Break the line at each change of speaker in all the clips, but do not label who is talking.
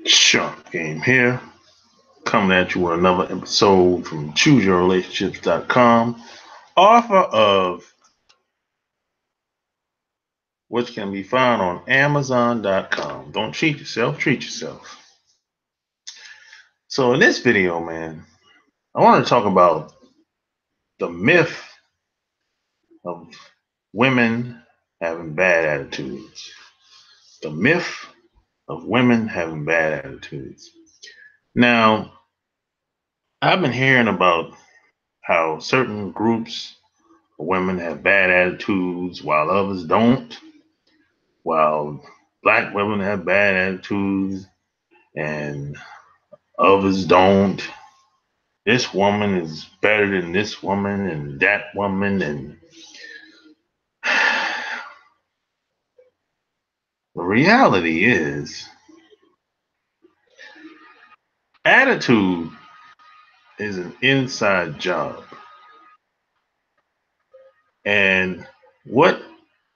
Sharp Game here, coming at you with another episode from ChooseYourRelationships.com, author of which can be found on Amazon.com. Don't cheat yourself, treat yourself. So in this video, man, I want to talk about the myth of women having bad attitudes. The myth of women having bad attitudes. Now, I've been hearing about how certain groups of women have bad attitudes while others don't, while black women have bad attitudes and others don't. This woman is better than this woman and that woman. And the reality is, attitude is an inside job. And what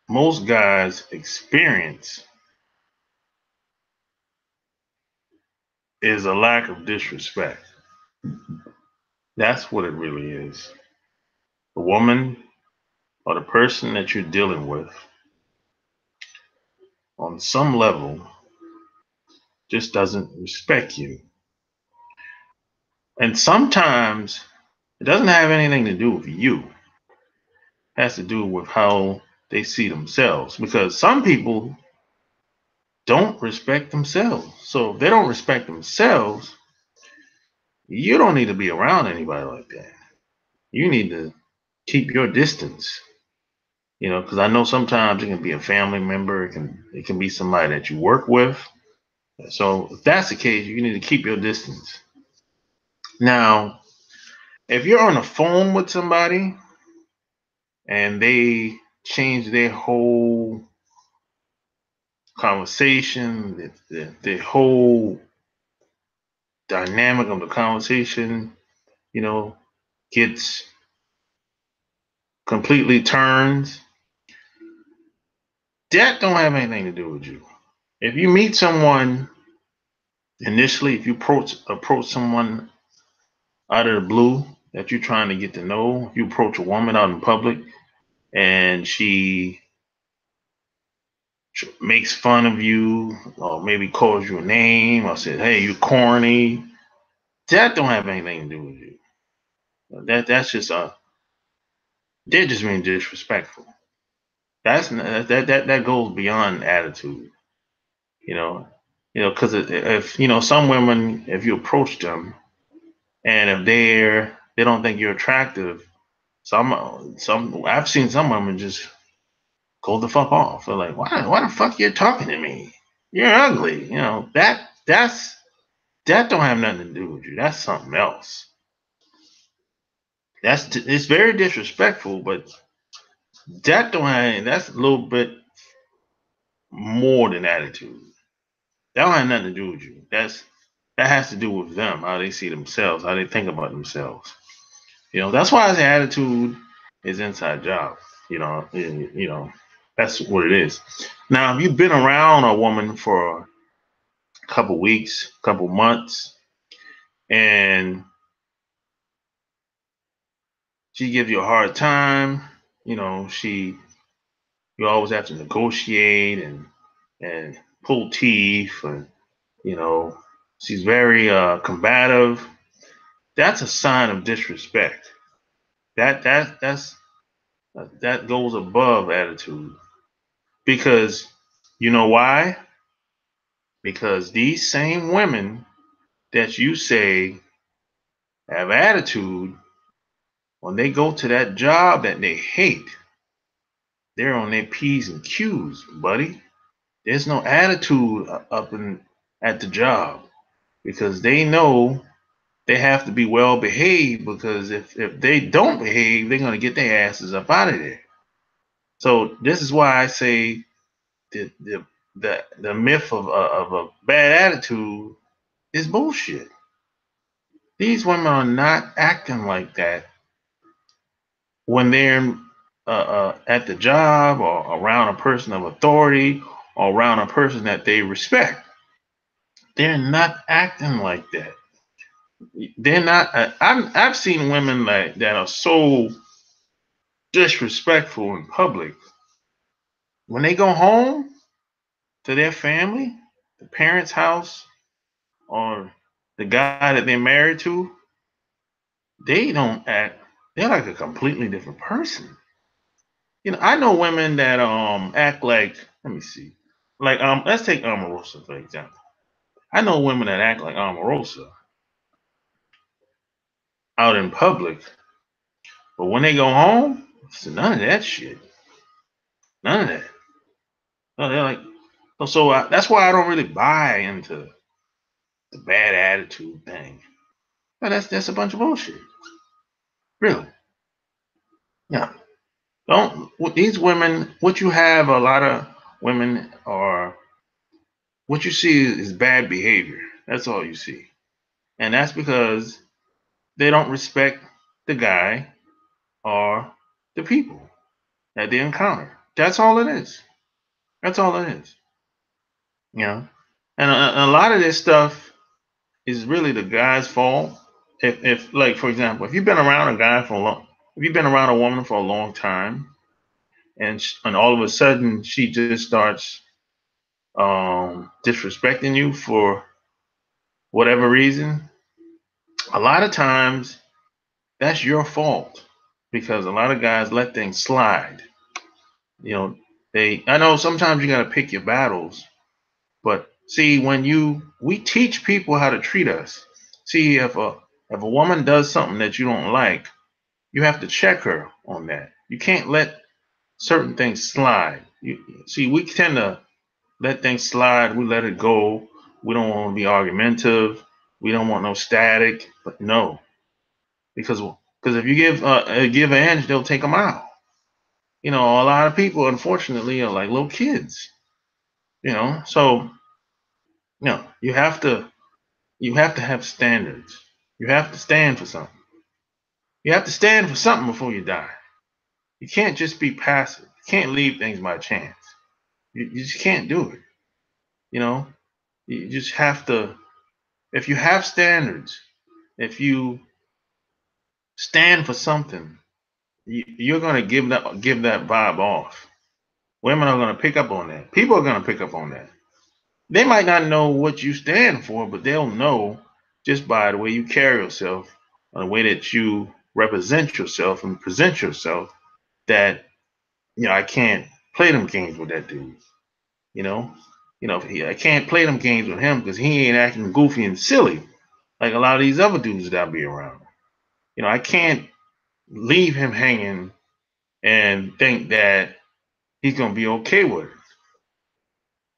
most guys experience is a lack of disrespect. That's what it really is. The woman or the person that you're dealing with, on some level, just doesn't respect you. And sometimes it doesn't have anything to do with you. It has to do with how they see themselves. Because some people don't respect themselves. So if they don't respect themselves, you don't need to be around anybody like that. You need to keep your distance. Because I know sometimes it can be a family member, it can be somebody that you work with. So if that's the case, you need to keep your distance. Now, if you're on the phone with somebody and they change their whole conversation, the whole dynamic of the conversation, you know, gets completely turns, that don't have anything to do with you. If you meet someone initially, if you approach someone out of the blue that you're trying to get to know, if you approach a woman out in public and she makes fun of you or maybe calls you a name or says, "Hey, you corny," that don't have anything to do with you. That's just they're just being disrespectful. That goes beyond attitude. You know, because if some women, if you approach them and if they don't think you're attractive, some I've seen some women just go the fuck off. They're like, why the fuck you're talking to me? You're ugly. That don't have nothing to do with you. That's something else. It's very disrespectful, but that's a little bit more than attitude. That don't have nothing to do with you. That has to do with them, how they see themselves, how they think about themselves. That's why I say attitude is inside job. That's what it is. Now, if you've been around a woman for a couple weeks, couple months, and she gives you a hard time, you always have to negotiate and pull teeth, and you know, she's very combative. That's a sign of disrespect. That goes above attitude, because you know why? Because these same women that you say have attitude, when they go to that job that they hate, they're on their P's and Q's, buddy. There's no attitude up in at the job, because they know they have to be well behaved, because if they don't behave, they're gonna get their asses up out of there. So this is why I say the myth of a bad attitude is bullshit. These women are not acting like that when they're at the job or around a person of authority or around a person that they respect. They're not acting like that. They're not. I've seen women like that are so disrespectful in public. When they go home to their family, the parents' house, or the guy that they're married to, they don't act. They're like a completely different person. I know women that act like. Let me see. Like let's take Omarosa for example. I know women that act like Omarosa out in public, but when they go home, it's none of that shit. None of that. No, they're like, that's why I don't really buy into the bad attitude thing. No, that's a bunch of bullshit. Really. Yeah. Don't with these women. What you have a lot of women are. What you see is bad behavior. That's all you see, and that's because they don't respect the guy or the people that they encounter. That's all it is. That's all it is. You know, and a lot of this stuff is really the guy's fault. If like for example, if you've been around a guy for a long, if you've been around a woman for a long time, and all of a sudden she just starts disrespecting you for whatever reason, a lot of times that's your fault because a lot of guys let things slide. You know, I know sometimes you got to pick your battles, but see, we teach people how to treat us. See, if a woman does something that you don't like, you have to check her on that. You can't let certain things slide. See, we tend to let things slide. We let it go. We don't want to be argumentative. We don't want no static. But no, because if you give an inch, they'll take them out. A lot of people, unfortunately, are like little kids. So you have to have standards. You have to stand for something. You have to stand for something before you die. You can't just be passive. You can't leave things by chance. You just can't do it. You know, you just have to. If you have standards, if you stand for something, you're gonna give that vibe off. Women are gonna pick up on that. People are gonna pick up on that. They might not know what you stand for, but they'll know just by the way you carry yourself, or the way that you represent yourself and present yourself, that I can't play them games with that dude. You know, I can't play them games with him because he ain't acting goofy and silly like a lot of these other dudes that I be around. I can't leave him hanging and think that he's gonna be okay with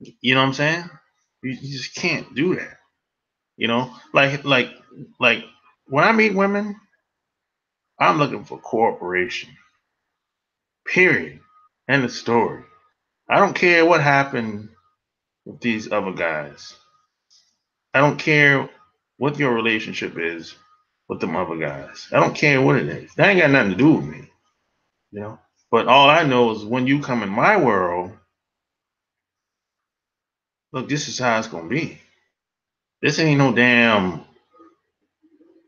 it. You know what I'm saying? You just can't do that. Like when I meet women, I'm looking for cooperation. Period. End of story. I don't care what happened with these other guys. I don't care what your relationship is with them other guys. I don't care what it is. That ain't got nothing to do with me. You know. But all I know is when you come in my world, look, this is how it's gonna be. This ain't no damn.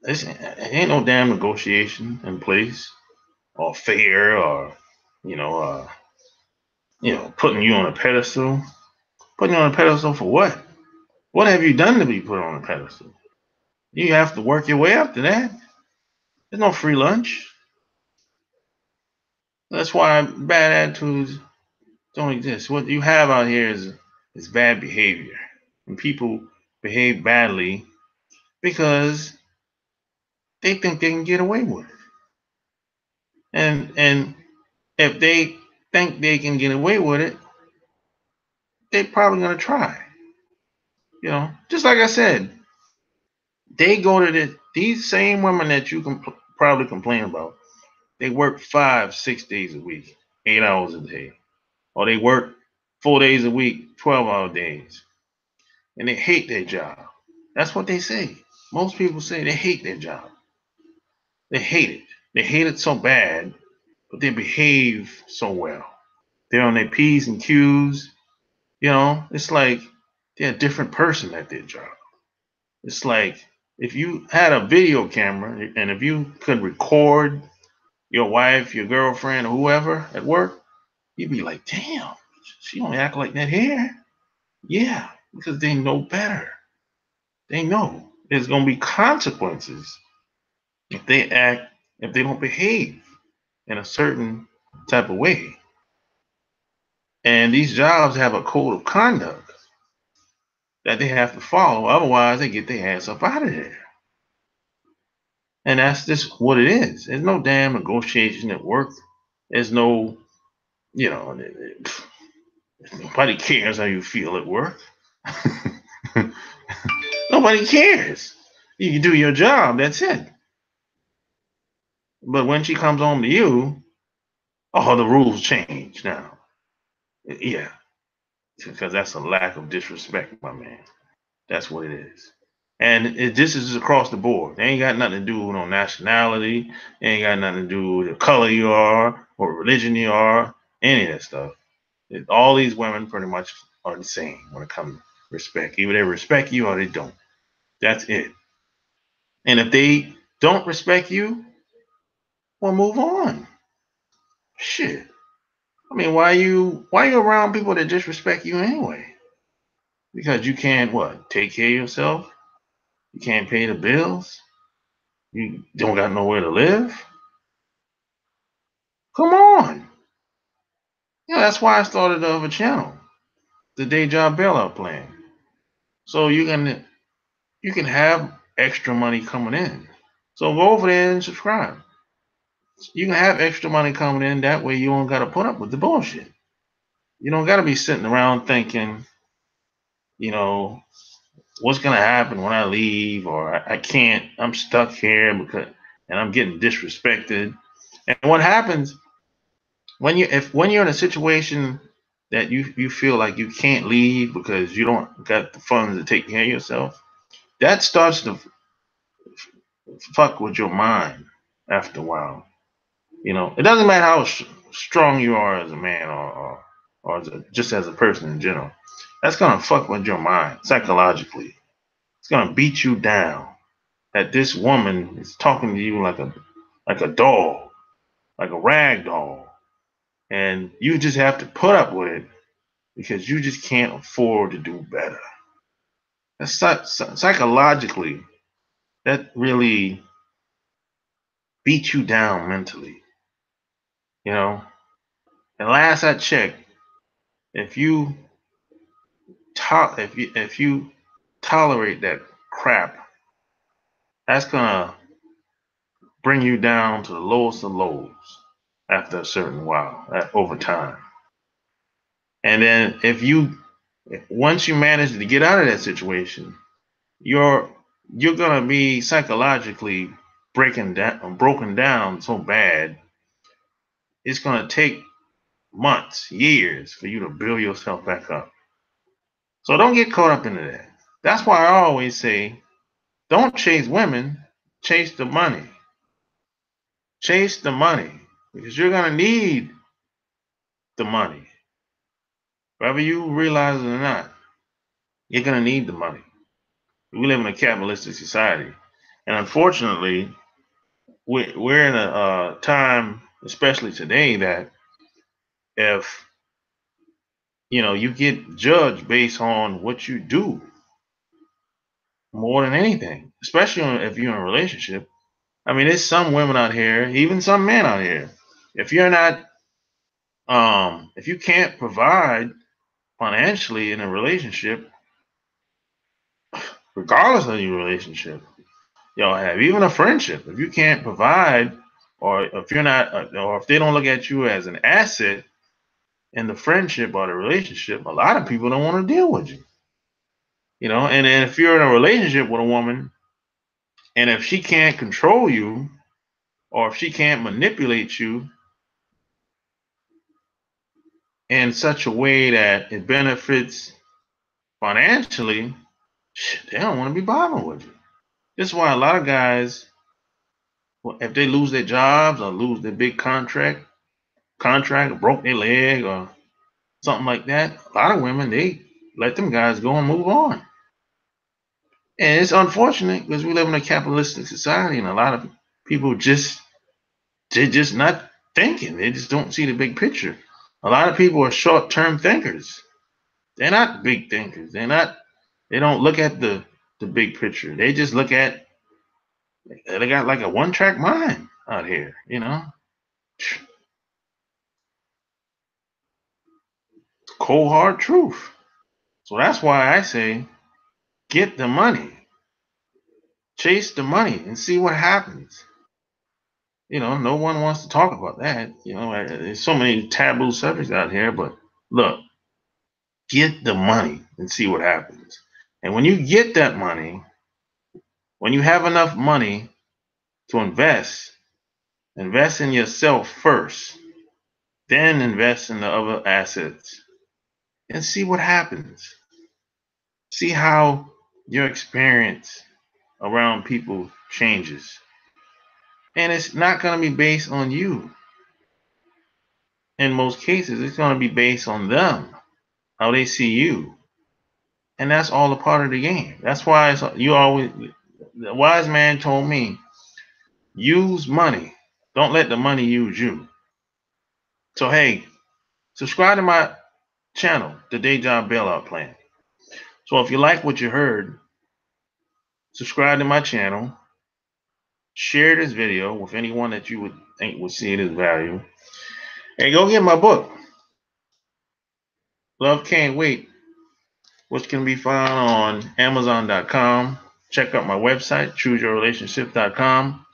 This ain't no damn negotiation in place or fair or you know uh, putting you on a pedestal. Putting you on a pedestal for what? What have you done to be put on a pedestal? You have to work your way up to that. There's no free lunch. That's why bad attitudes don't exist. What you have out here is bad behavior. And people behave badly because they think they can get away with it. And if they think they can get away with it, they're probably gonna try. Just like I said, they go to these same women that you can probably complain about. They work 5, 6 days a week, 8 hours a day, or they work 4 days a week, 12-hour days, and they hate their job. That's what they say. Most people say they hate their job. They hate it. They hate it so bad, but they behave so well. They're on their P's and Q's. It's like they're a different person at their job. It's like if you had a video camera and if you could record your wife, your girlfriend, or whoever at work, you'd be like, damn, she don't act like that here. Yeah, because they know better. They know there's gonna be consequences if they act, if they don't behave in a certain type of way. And these jobs have a code of conduct that they have to follow. Otherwise, they get their ass up out of there. And that's just what it is. There's no damn negotiation at work. There's no, you know, nobody cares how you feel at work. Nobody cares. You can do your job. That's it. But when she comes home to you, oh, the rules change now. Yeah, because that's a lack of disrespect, my man. That's what it is. And this is across the board. They ain't got nothing to do with no nationality. It ain't got nothing to do with the color you are or religion you are, any of that stuff. All these women pretty much are the same when it comes to respect. Either they respect you or they don't. That's it. And if they don't respect you, well, move on. Shit. I mean, why you around people that disrespect you anyway? Because you can't what? Take care of yourself? You can't pay the bills? You don't got nowhere to live? Come on. Yeah, that's why I started the other channel, the day job bailout plan. So you can have extra money coming in. So go over there and subscribe. You can have extra money coming in. That way you don't got to put up with the bullshit. You don't got to be sitting around thinking, you know, what's gonna happen when I leave, or I can't. I'm stuck here because, and I'm getting disrespected. And what happens when you're in a situation that you feel like you can't leave because you don't got the funds to take care of yourself, that starts to fuck with your mind after a while. It doesn't matter how strong you are as a man or just as a person in general. That's gonna fuck with your mind psychologically. It's gonna beat you down that this woman is talking to you like a doll, like a rag doll, and you just have to put up with it because you just can't afford to do better. That's psychologically that really beats you down mentally, you know. And last I checked, if you if you tolerate that crap, that's gonna bring you down to the lowest of lows after a certain while, over time. And then once you manage to get out of that situation, you're gonna be psychologically broken down so bad. It's gonna take months, years for you to build yourself back up. So don't get caught up into that. That's why I always say, don't chase women, chase the money. Chase the money because you're gonna need the money, whether you realize it or not. You're gonna need the money. We live in a capitalistic society, and unfortunately, we're in a time, especially today, that if you get judged based on what you do more than anything, especially if you're in a relationship. I mean, there's some women out here, even some men out here. If you're not, if you can't provide financially in a relationship, regardless of your relationship, y'all have even a friendship. If you can't provide, or if you're not, or if they don't look at you as an asset in the friendship or the relationship, a lot of people don't want to deal with you. And then if you're in a relationship with a woman, and if she can't control you, or if she can't manipulate you in such a way that it benefits financially, they don't want to be bothered with you. This is why a lot of guys, if they lose their jobs or lose their big contract or broke their leg or something like that, a lot of women, they let them guys go and move on. And it's unfortunate because we live in a capitalistic society, and a lot of people they're just not thinking. They just don't see the big picture. A lot of people are short-term thinkers. They're not big thinkers. They don't look at the big picture. They just look at they got like a one-track mind out here, you know. Cold hard truth. So that's why I say get the money. Chase the money and see what happens. No one wants to talk about that. There's so many taboo subjects out here, but look, get the money and see what happens. And when you get that money, when you have enough money to invest in yourself first, then invest in the other assets and see what happens. See how your experience around people changes. And it's not going to be based on you. In most cases, it's going to be based on them, how they see you. And that's all a part of the game. That's why the wise man told me, use money. Don't let the money use you. So, hey, subscribe to my channel, The Day Job Bailout Plan. So if you like what you heard, subscribe to my channel, share this video with anyone that you would think would see it as value, and go get my book, Love Can't Wait, which can be found on Amazon.com. Check out my website, chooseyourrelationship.com.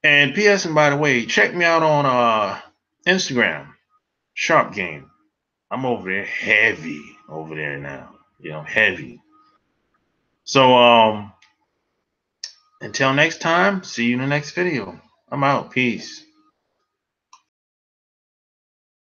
And P.S. and by the way, check me out on Instagram, Sharp Game. I'm over there heavy over there now. Heavy. So until next time, see you in the next video. I'm out. Peace.